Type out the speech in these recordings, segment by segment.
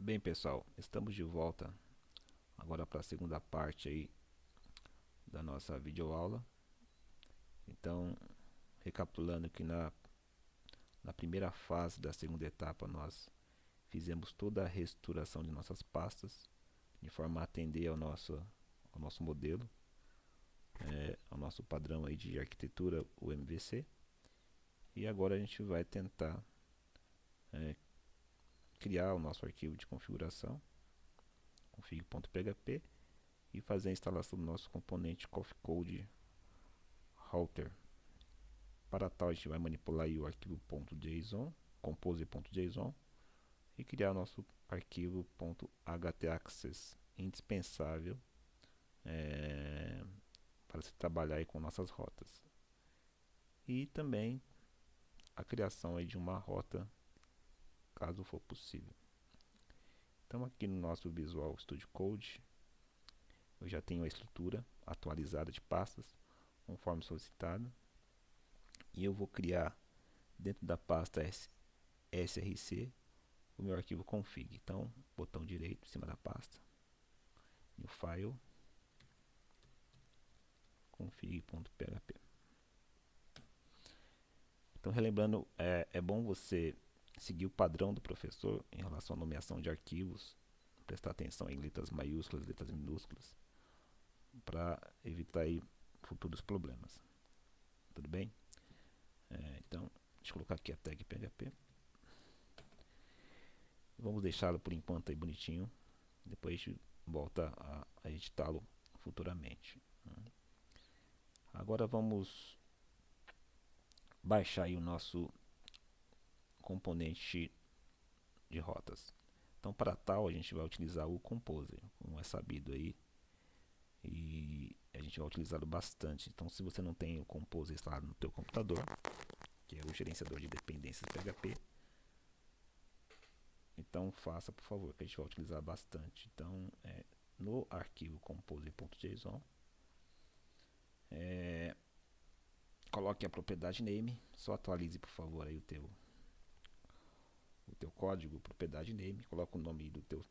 Bem, pessoal, estamos de volta agora para a segunda parte aí da nossa videoaula. Então, recapitulando que na primeira fase da segunda etapa nós fizemos toda a reestruturação de nossas pastas de forma a atender ao nosso modelo, ao nosso padrão aí de arquitetura, o MVC. E agora a gente vai tentar criar o nosso arquivo de configuração, config.php, e fazer a instalação do nosso componente CoffeeCode Router. Para tal, a gente vai manipular aí o arquivo .json, compose.json, e criar o nosso arquivo .htaccess, indispensável para se trabalhar aí com nossas rotas. E também a criação aí de uma rota, caso for possível. Então aqui no nosso Visual Studio Code, eu já tenho a estrutura atualizada de pastas, conforme solicitado. E eu vou criar dentro da pasta src o meu arquivo config. Então, botão direito em cima da pasta, no file, config.php. Então, relembrando, é bom você seguir o padrão do professor em relação à nomeação de arquivos, prestar atenção em letras maiúsculas, letras minúsculas, para evitar aí futuros problemas. Tudo bem? Então, deixa eu colocar aqui a tag PHP. Vamos deixá-lo por enquanto aí bonitinho. Depois a gente volta a editá-lo futuramente. Agora vamos baixar aí o nosso componente de rotas. Então, para tal, a gente vai utilizar o Composer, como é sabido aí, e a gente vai utilizá-lo bastante. Então, se você não tem o Composer instalado no teu computador, que é o gerenciador de dependências PHP, então faça, por favor, que a gente vai utilizar bastante. Então, no arquivo compose.json, coloque a propriedade name, só atualize, por favor, aí o teu código, propriedade name, coloca o nome do teu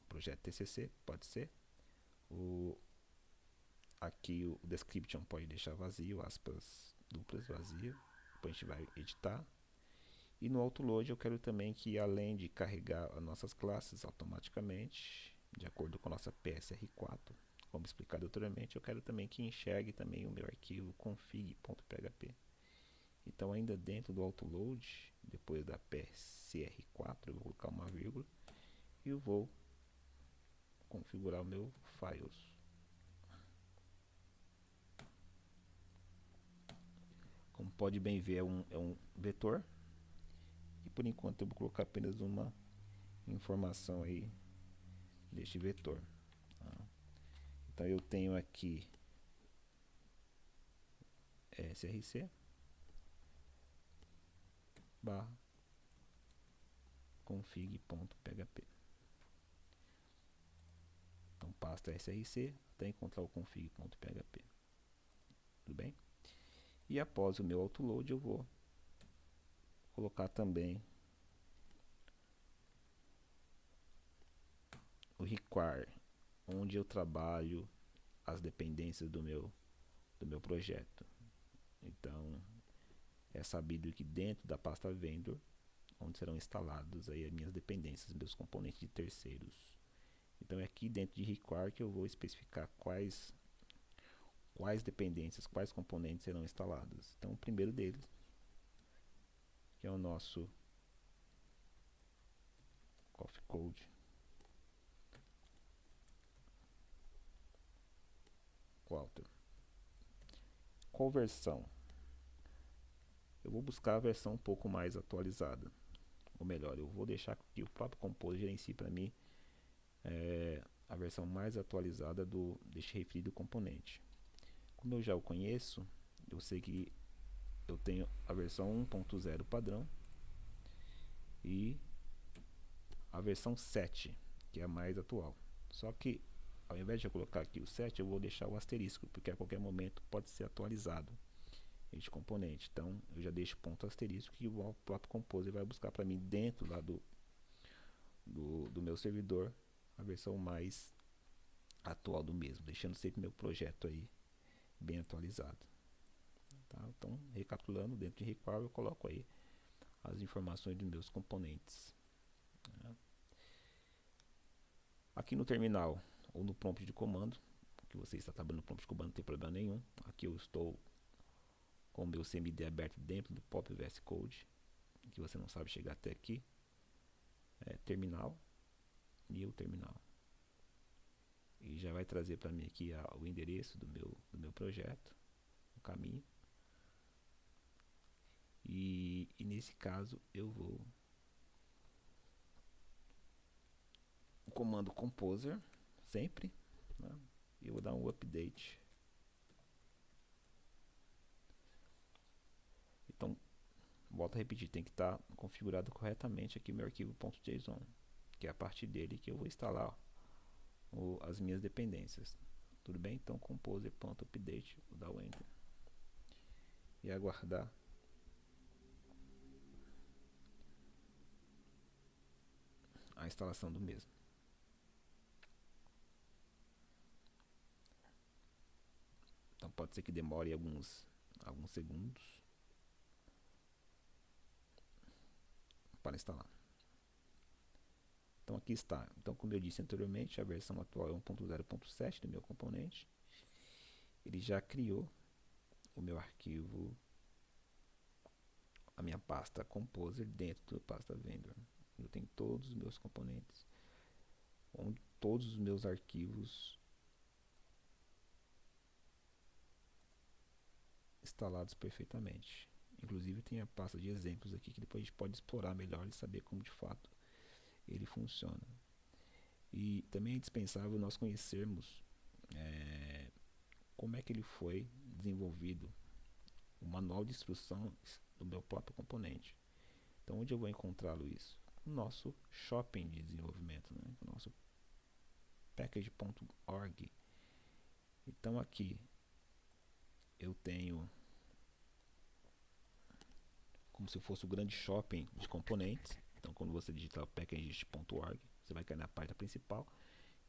projeto TCC, pode ser. Aqui o description pode deixar vazio, aspas duplas vazio, depois a gente vai editar. E no autoload eu quero também que, além de carregar as nossas classes automaticamente, de acordo com a nossa PSR4, como explicado anteriormente, eu quero também que enxergue também o meu arquivo config.php. Então, ainda dentro do autoload, depois da PSR4, eu vou colocar uma vírgula e eu vou configurar o meu files. Como pode bem ver, é um vetor. E por enquanto eu vou colocar apenas uma informação aí deste vetor. Então eu tenho aqui src barra config.php. Então pasta src até encontrar o config.php. Tudo bem? E após o meu autoload eu vou colocar também o require, onde eu trabalho as dependências do meu projeto. Então é sabido que dentro da pasta vendor, onde serão instalados aí as minhas dependências, meus componentes de terceiros. Então é aqui dentro de require que eu vou especificar quais dependências, quais componentes serão instalados. Então o primeiro deles, que é o nosso CoffeeCode Router. Qual versão? Eu vou buscar a versão um pouco mais atualizada. Ou melhor, eu vou deixar que o próprio Composer gerencie para mim a versão mais atualizada deste referido componente. Como eu já o conheço, eu sei que eu tenho a versão 1.0 padrão e a versão 7, que é a mais atual. Só que ao invés de eu colocar aqui o 7, eu vou deixar o asterisco, porque a qualquer momento pode ser atualizado este componente. Então eu já deixo ponto asterisco que o próprio Composer vai buscar para mim dentro lá do do meu servidor, a versão mais atual do mesmo, deixando sempre meu projeto aí bem atualizado. Tá? Então, recapitulando, dentro de require eu coloco aí as informações dos meus componentes. Né? Aqui no terminal ou no prompt de comando, que você está trabalhando no prompt de comando, não tem problema nenhum. Aqui eu estou com o meu CMD aberto dentro do Pop VS Code, que você não sabe chegar até aqui. Terminal, new terminal. E já vai trazer para mim aqui o endereço do meu projeto, o caminho. E nesse caso eu vou o comando composer sempre, né? Eu vou dar um update. Então, volto a repetir, tem que estar configurado corretamente aqui o meu arquivo .json, que é a partir dele que eu vou instalar as minhas dependências. Tudo bem? Então, composer.update, vou dar o enter e aguardar a instalação do mesmo. Então pode ser que demore alguns segundos para instalar. Então aqui está. Então, como eu disse anteriormente, a versão atual é 1.0.7 do meu componente. Ele já criou o meu arquivo, a minha pasta Composer dentro da pasta Vendor. Eu tenho todos os meus componentes, onde todos os meus arquivos instalados perfeitamente. Inclusive tem a pasta de exemplos aqui que depois a gente pode explorar melhor e saber como de fato ele funciona. E também é indispensável nós conhecermos como é que ele foi desenvolvido, o manual de instruções do meu próprio componente. Então, onde eu vou encontrá-lo isso? No nosso shopping de desenvolvimento, né? O nosso package.org. Então, aqui eu tenho como se fosse o grande shopping de componentes. Então, quando você digitar package.org, você vai cair na página principal.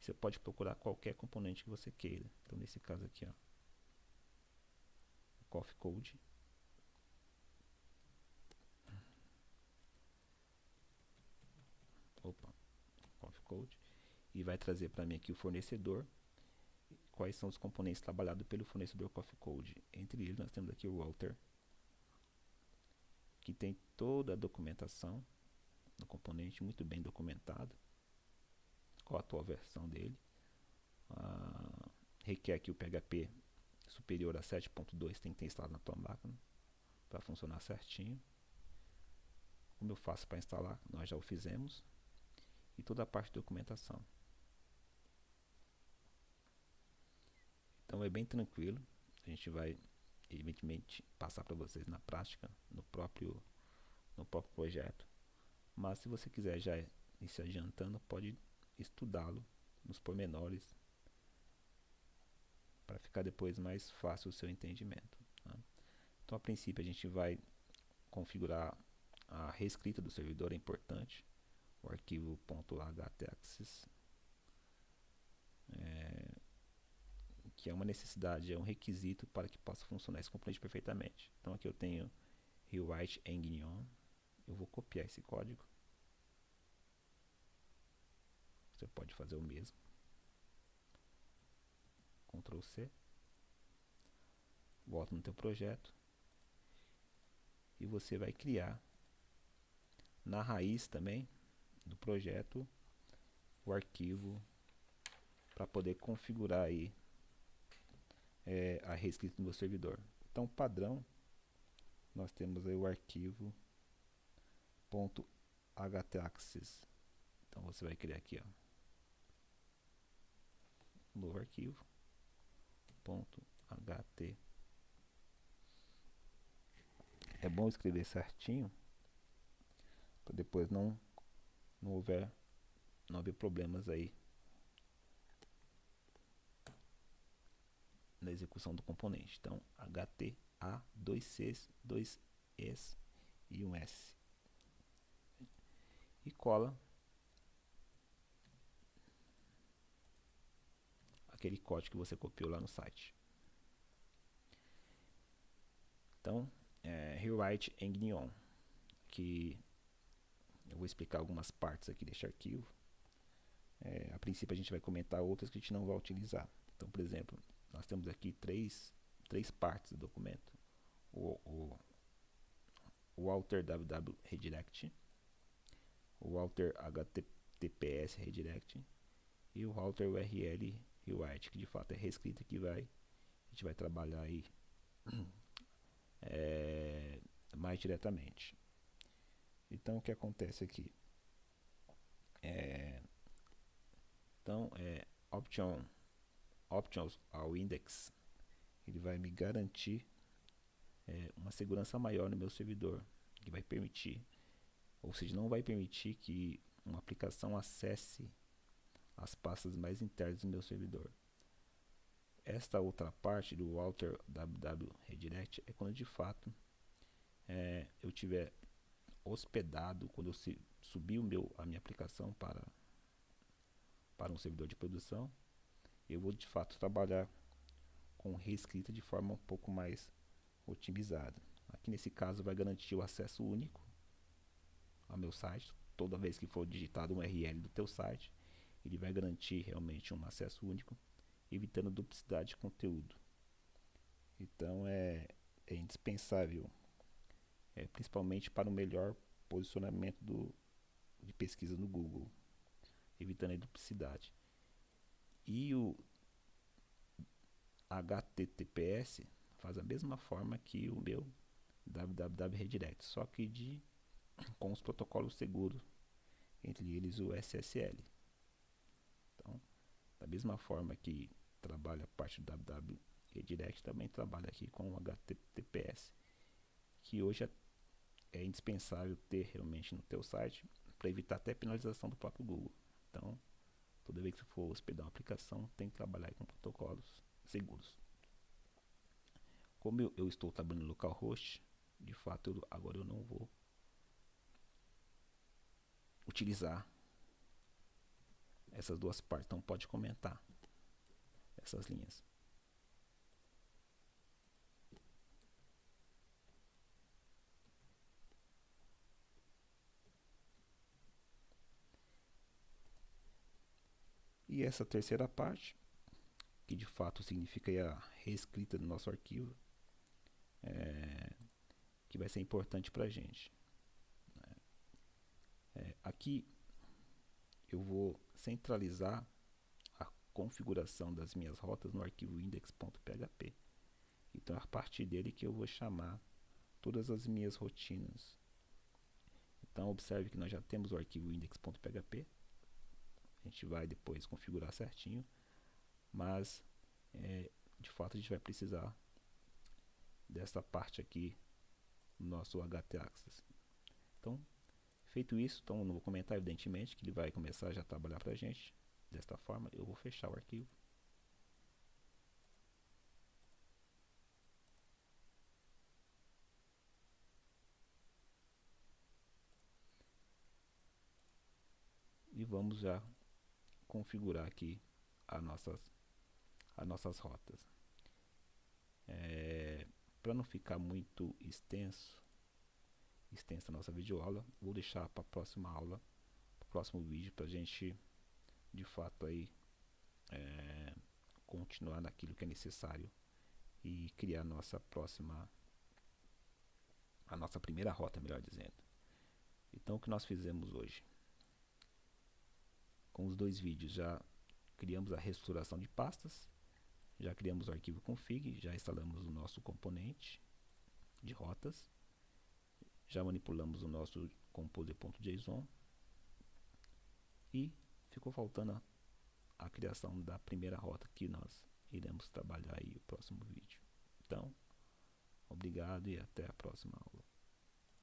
Você pode procurar qualquer componente que você queira. Então, nesse caso aqui, ó, Coffee Code. Coffee Code. E vai trazer para mim aqui o fornecedor. Quais são os componentes trabalhados pelo fornecedor Coffee Code. Entre eles, nós temos aqui o router, que tem toda a documentação do componente, muito bem documentado, qual a atual versão dele. Requer que o PHP superior a 7.2 tem que ter instalado na tua máquina para funcionar certinho. Como eu faço para instalar? Nós já o fizemos. E toda a parte de documentação. Então é bem tranquilo. A gente vai evidentemente passar para vocês na prática, no próprio projeto. Mas se você quiser já ir se adiantando, pode estudá-lo nos pormenores para ficar depois mais fácil o seu entendimento. Tá? Então, a princípio, a gente vai configurar a reescrita do servidor, é importante. O arquivo .htaccess, que é uma necessidade, é um requisito para que possa funcionar esse componente perfeitamente. Então, aqui eu tenho rewrite engine. Eu vou copiar esse código. Você pode fazer o mesmo. Ctrl C. Volta no teu projeto. E você vai criar na raiz também do projeto o arquivo para poder configurar aí a reescrita do meu servidor. Então, padrão, nós temos aí o arquivo .htaccess. Então, você vai criar aqui, ó, um novo arquivo .ht. É bom escrever certinho para depois não haver problemas aí na execução do componente. Então, HT, A, 2 Cs, 2 Es e um S. E cola aquele código que você copiou lá no site. Então, rewrite em GNOME, que eu vou explicar algumas partes aqui deste arquivo. A princípio a gente vai comentar outras que a gente não vai utilizar. Então, por exemplo, nós temos aqui três partes do documento. O Alter www redirect, o Alter https redirect e o Alter url rewrite, que de fato é reescrita, que a gente vai trabalhar aí mais diretamente. Então, o que acontece aqui? Options ao index, ele vai me garantir uma segurança maior no meu servidor, que vai permitir, ou seja, não vai permitir que uma aplicação acesse as pastas mais internas do meu servidor. Esta outra parte do Alter www redirect é quando de fato eu tiver hospedado, quando eu subir a minha aplicação para um servidor de produção, eu vou de fato trabalhar com reescrita de forma um pouco mais otimizada. Aqui nesse caso vai garantir o acesso único ao meu site. Toda vez que for digitado um URL do teu site, ele vai garantir realmente um acesso único, evitando duplicidade de conteúdo. Então é indispensável, principalmente para o melhor posicionamento de pesquisa no Google, evitando a duplicidade. E o HTTPS faz a mesma forma que o meu www redirect, só que com os protocolos seguros, entre eles o SSL. Então, da mesma forma que trabalha a parte do www redirect, também trabalha aqui com o HTTPS, que hoje é indispensável ter realmente no teu site, para evitar até penalização do próprio Google. Então, toda vez que você for hospedar uma aplicação, tem que trabalhar com protocolos seguros. Como eu estou trabalhando no localhost, de fato agora eu não vou utilizar essas duas partes. Então pode comentar essas linhas. E essa terceira parte, que de fato significa a reescrita do nosso arquivo, que vai ser importante para a gente. Aqui eu vou centralizar a configuração das minhas rotas no arquivo index.php. Então é a partir dele que eu vou chamar todas as minhas rotinas. Então observe que nós já temos o arquivo index.php. A gente vai depois configurar certinho, mas de fato a gente vai precisar dessa parte aqui no nosso htaccess. Então, feito isso, então não vou comentar evidentemente que ele vai começar já a trabalhar para a gente desta forma. Eu vou fechar o arquivo. E vamos já configurar aqui as nossas rotas. Para não ficar muito extensa a nossa videoaula, vou deixar para a próxima aula, para o próximo vídeo, para a gente de fato aí continuar naquilo que é necessário e criar a nossa primeira rota, melhor dizendo. Então o que nós fizemos hoje? Com os dois vídeos já criamos a reestruturação de pastas, já criamos o arquivo config, já instalamos o nosso componente de rotas, já manipulamos o nosso composer.json e ficou faltando a criação da primeira rota, que nós iremos trabalhar aí no próximo vídeo. Então, obrigado e até a próxima aula.